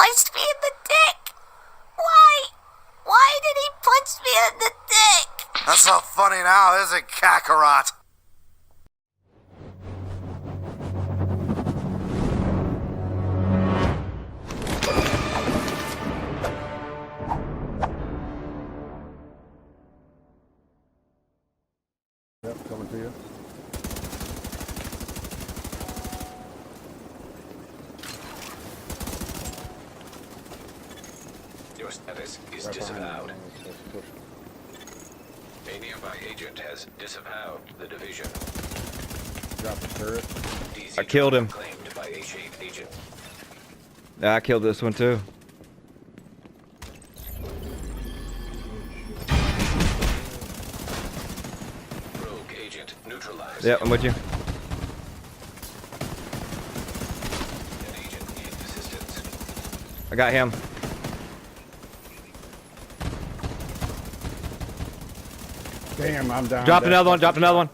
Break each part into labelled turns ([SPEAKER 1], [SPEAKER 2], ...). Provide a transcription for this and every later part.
[SPEAKER 1] punched me in the dick. Why? Why did he punch me in the dick?
[SPEAKER 2] That's not funny now, is it, Kakarot?
[SPEAKER 3] Yep, coming to you.
[SPEAKER 4] Your status is disavowed. A nearby agent has disavowed the division.
[SPEAKER 3] Drop the turret.
[SPEAKER 5] I killed him.
[SPEAKER 4] Claimed by a shade agent.
[SPEAKER 5] Yeah, I killed this one too.
[SPEAKER 4] Rogue agent neutralized.
[SPEAKER 5] Yeah, I'm with you.
[SPEAKER 4] An agent needs assistance.
[SPEAKER 5] I got him.
[SPEAKER 3] Damn, I'm down.
[SPEAKER 5] Dropped another one. Dropped another one.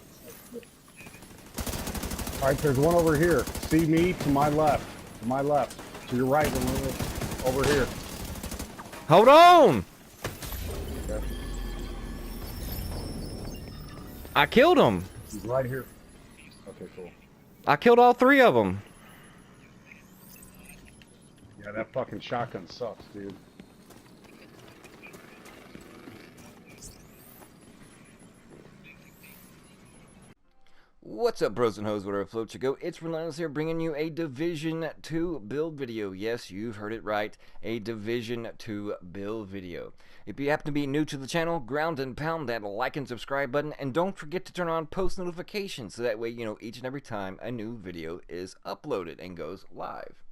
[SPEAKER 3] All right, there's one over here. See me to my left. To my left. To your right. Over here.
[SPEAKER 5] Hold on.
[SPEAKER 3] Okay.
[SPEAKER 5] I killed him.
[SPEAKER 3] He's right here. Okay, cool.
[SPEAKER 5] I killed all three of them.
[SPEAKER 3] Yeah, that fucking shotgun sucks, dude.
[SPEAKER 5] What's up, bros and hoes, whatever floats you go? It's Relentless here, bringing you a Division 2 build video. Yes, you've heard it right, a Division 2 build video. If you happen to be new to the channel, ground and pound that like and subscribe button, and don't forget to turn on post notifications, so that way you know each and every time a new video is uploaded and goes live.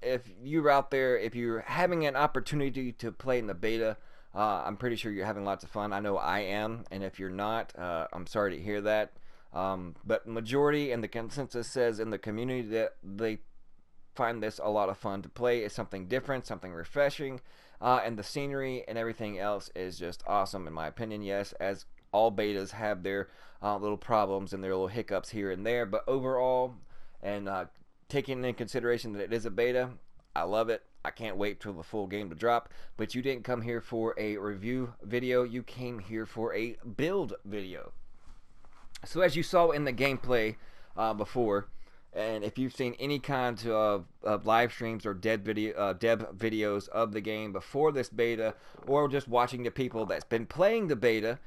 [SPEAKER 5] If you're out there, if you're having an opportunity to play in the beta, I'm pretty sure you're having lots of fun. I know I am, and if you're not, I'm sorry to hear that. But majority and the consensus says in the community that they find this a lot of fun to play. It's something different, something refreshing, and the scenery and everything else is just awesome in my opinion. Yes, as all betas have their little problems and their little hiccups here and there, but overall, and taking into consideration that it is a beta, I love it. I can't wait till the full game to drop. But you didn't come here for a review video, you came here for a build video. So as you saw in the gameplay before, and if you've seen any kind of live streams or dev videos of the game before this beta, or just watching the people that's been playing the beta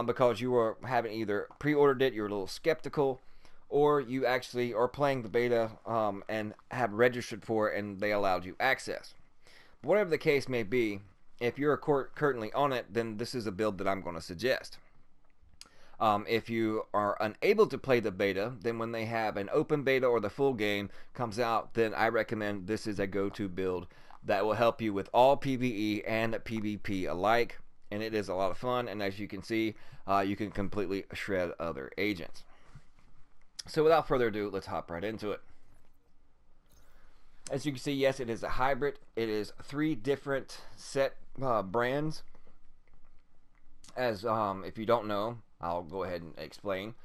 [SPEAKER 5] because you haven't either pre-ordered it, you're a little skeptical, or you actually are playing the beta and have registered for it and they allowed you access. Whatever the case may be, if you're currently on it, then this is a build that I'm going to suggest. If you are unable to play the beta, then when they have an open beta or the full game comes out, then I recommend this is a go-to build that will help you with all PvE and PvP alike, and it is a lot of fun, and as you can see, you can completely shred other agents. So without further ado, let's hop right into it. As you can see, yes, it is a hybrid. It is 3 different set brands. As if you don't know, I'll go ahead and explain.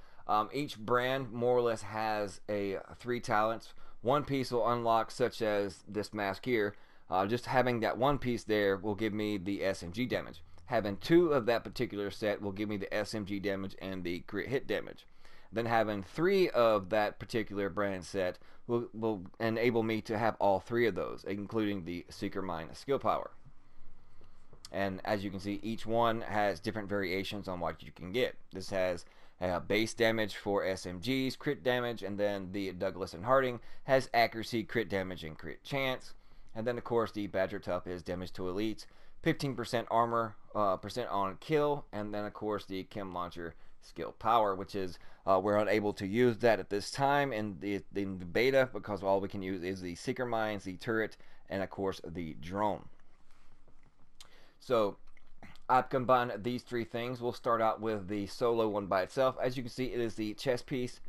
[SPEAKER 5] Each brand more or less has 3 talents. One piece will unlock, such as this mask here. Just having that one piece there will give me the SMG damage. Having 2 of that particular set will give me the SMG damage and the crit hit damage. Then having 3 of that particular brand set will enable me to have all 3 of those, including the Seeker Mine skill power. And as you can see, each one has different variations on what you can get. This has base damage for SMGs, crit damage, and then the Douglas and Harding has accuracy, crit damage, and crit chance. And then of course the Badger Tough is damage to elites, 15% armor, percent on kill, and then of course the Chem Launcher skill power, which is we're unable to use that at this time in the beta because all we can use is the Seeker Mines, the turret, and of course the drone. So I've combined these 3 things. We'll start out with the solo one by itself. As you can see, it is the chest piece,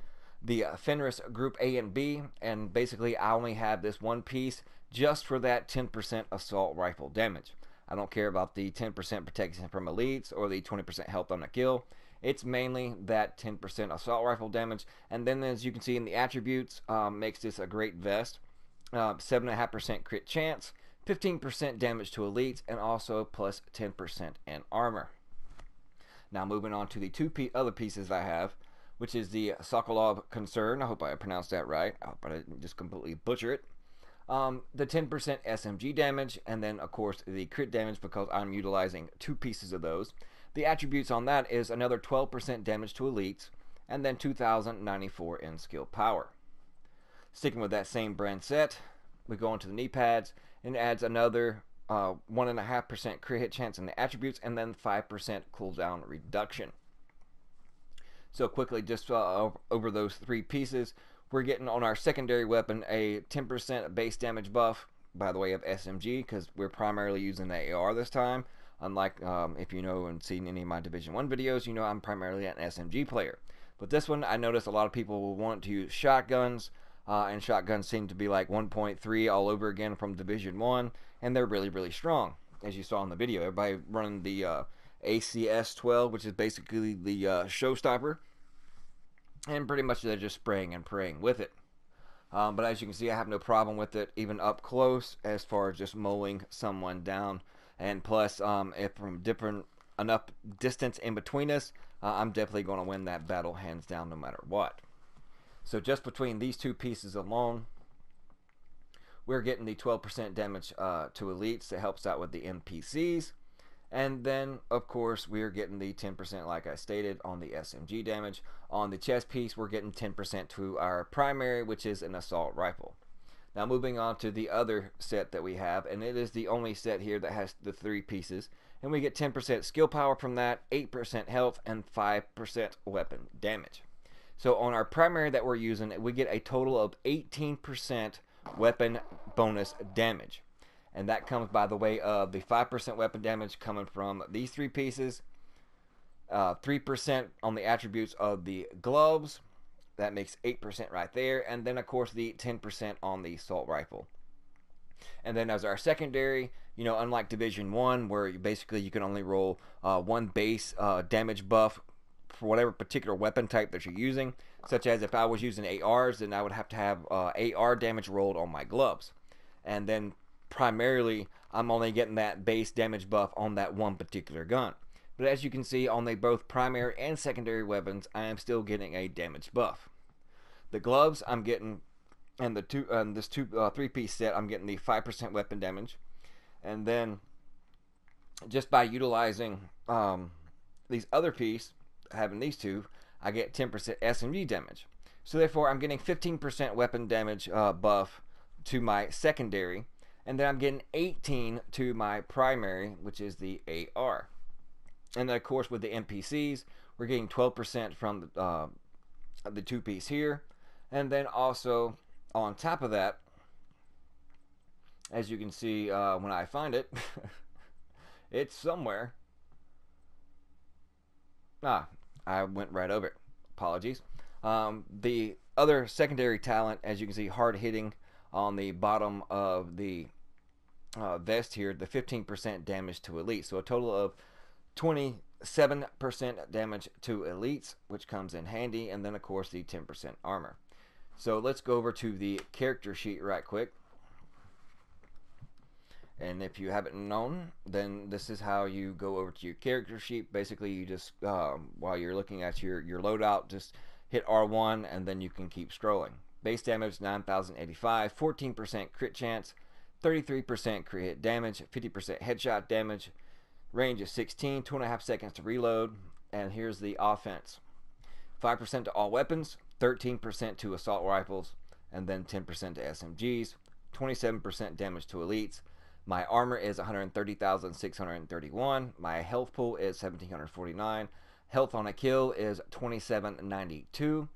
[SPEAKER 5] the Fenris Group A and B, and basically I only have this one piece just for that 10% assault rifle damage. I don't care about the 10% protection from elites or the 20% health on a kill. It's mainly that 10% assault rifle damage, and then as you can see in the attributes, makes this a great vest. 7.5% crit chance, 15% damage to elites, and also plus 10% in armor. Now moving on to the other pieces I have, which is the Sokolov Concern. I hope I pronounced that right. I hope I didn't just completely butcher it. The 10% SMG damage, and then of course the crit damage because I'm utilizing 2 pieces of those. The attributes on that is another 12% damage to elites, and then 2094 in skill power. Sticking with that same brand set, we go into the knee pads, and it adds another 1.5% crit hit chance in the attributes, and then 5% cooldown reduction. So quickly, just over those 3 pieces, we're getting on our secondary weapon a 10% base damage buff by the way of SMG, because we're primarily using the AR this time. Unlike if you know and seen any of my Division 1 videos, you know I'm primarily an SMG player. But this one, I noticed a lot of people will want to use shotguns, and shotguns seem to be like 1.3 all over again from Division 1, and they're really, really strong, as you saw in the video. Everybody running the ACS-12, which is basically the showstopper, and pretty much they're just spraying and praying with it. But as you can see, I have no problem with it, even up close, as far as just mowing someone down. And plus, if from different enough distance in between us, I'm definitely going to win that battle hands down no matter what. So just between these 2 pieces alone, we're getting the 12% damage to elites that helps out with the NPCs. And then, of course, we're getting the 10%, like I stated, on the SMG damage. On the chest piece, we're getting 10% to our primary, which is an assault rifle. Now, moving on to the other set that we have, and it is the only set here that has the 3 pieces. And we get 10% skill power from that, 8% health, and 5% weapon damage. So on our primary that we're using, we get a total of 18% weapon bonus damage. And that comes by the way of the 5% weapon damage coming from these 3 pieces, 3% on the attributes of the gloves, that makes 8% right there, and then of course the 10% on the assault rifle. And then as our secondary, you know, unlike Division 1 where you can only roll 1 base damage buff for whatever particular weapon type that you're using, such as if I was using ARs, then I would have to have AR damage rolled on my gloves. And then primarily I'm only getting that base damage buff on that one particular gun. But as you can see, on the both primary and secondary weapons, I am still getting a damage buff. The gloves I'm getting, and the 3-piece set, I'm getting the 5% weapon damage. And then just by utilizing these other piece, having these 2, I get 10% SMG damage. So therefore I'm getting 15% weapon damage buff to my secondary, and then I'm getting 18 to my primary, which is the AR. And then of course with the NPCs, we're getting 12% from the 2-piece here. And then also on top of that, as you can see when I find it, it's somewhere. I went right over it. Apologies. The other secondary talent, as you can see, hard hitting on the bottom of the vest here, the 15% damage to elite. So a total of 27% damage to elites, which comes in handy, and then of course the 10% armor. So let's go over to the character sheet right quick. And if you haven't known, then this is how you go over to your character sheet. Basically, you just, while you're looking at your loadout, just hit R1 and then you can keep scrolling. Base damage 9,085, 14% crit chance, 33% crit hit damage, 50% headshot damage, range is 16, 2.5 seconds to reload. And here's the offense: 5% to all weapons, 13% to assault rifles, and then 10% to SMGs, 27% damage to elites. My armor is 130,631. My health pool is 1,749. Health on a kill is 2792.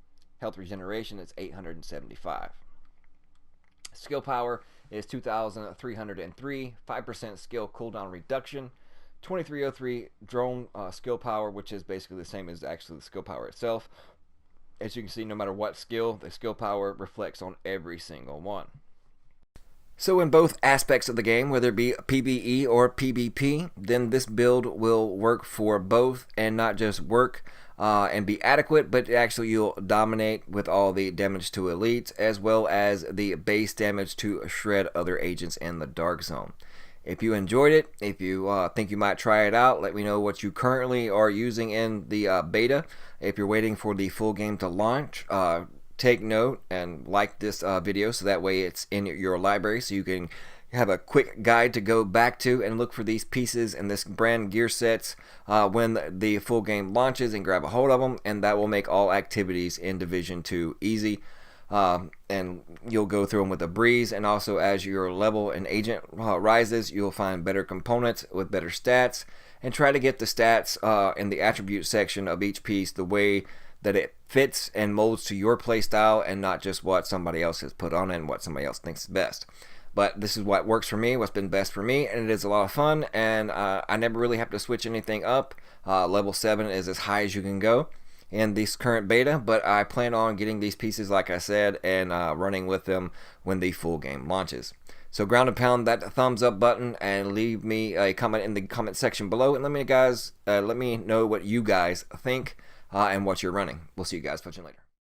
[SPEAKER 5] Health regeneration is 875. Skill power is 2,303. 5% skill cooldown reduction. 2303 drone skill power, which is basically the same as actually the skill power itself. As you can see, no matter what skill, the skill power reflects on every single one. So in both aspects of the game, whether it be PvE or PvP, then this build will work for both, and not just work, and be adequate, but actually you'll dominate with all the damage to elites as well as the base damage to shred other agents in the dark zone. If you enjoyed it, if you think you might try it out, let me know what you currently are using in the beta. If you're waiting for the full game to launch, take note and like this video so that way it's in your library so you can have a quick guide to go back to and look for these pieces and this brand gear sets when the full game launches, and grab a hold of them, and that will make all activities in Division 2 easy. And you'll go through them with a breeze, and also as your level and agent rises, you'll find better components with better stats, and try to get the stats in the attribute section of each piece the way that it fits and molds to your playstyle, and not just what somebody else has put on it and what somebody else thinks is best. But this is what works for me, what's been best for me, and it is a lot of fun, and I never really have to switch anything up. Level 7 is as high as you can go in this current beta, but I plan on getting these pieces, like I said, and running with them when the full game launches. So ground and pound that thumbs up button, and leave me a comment in the comment section below, and let me know what you guys think and what you're running. We'll see you guys. Catch you later.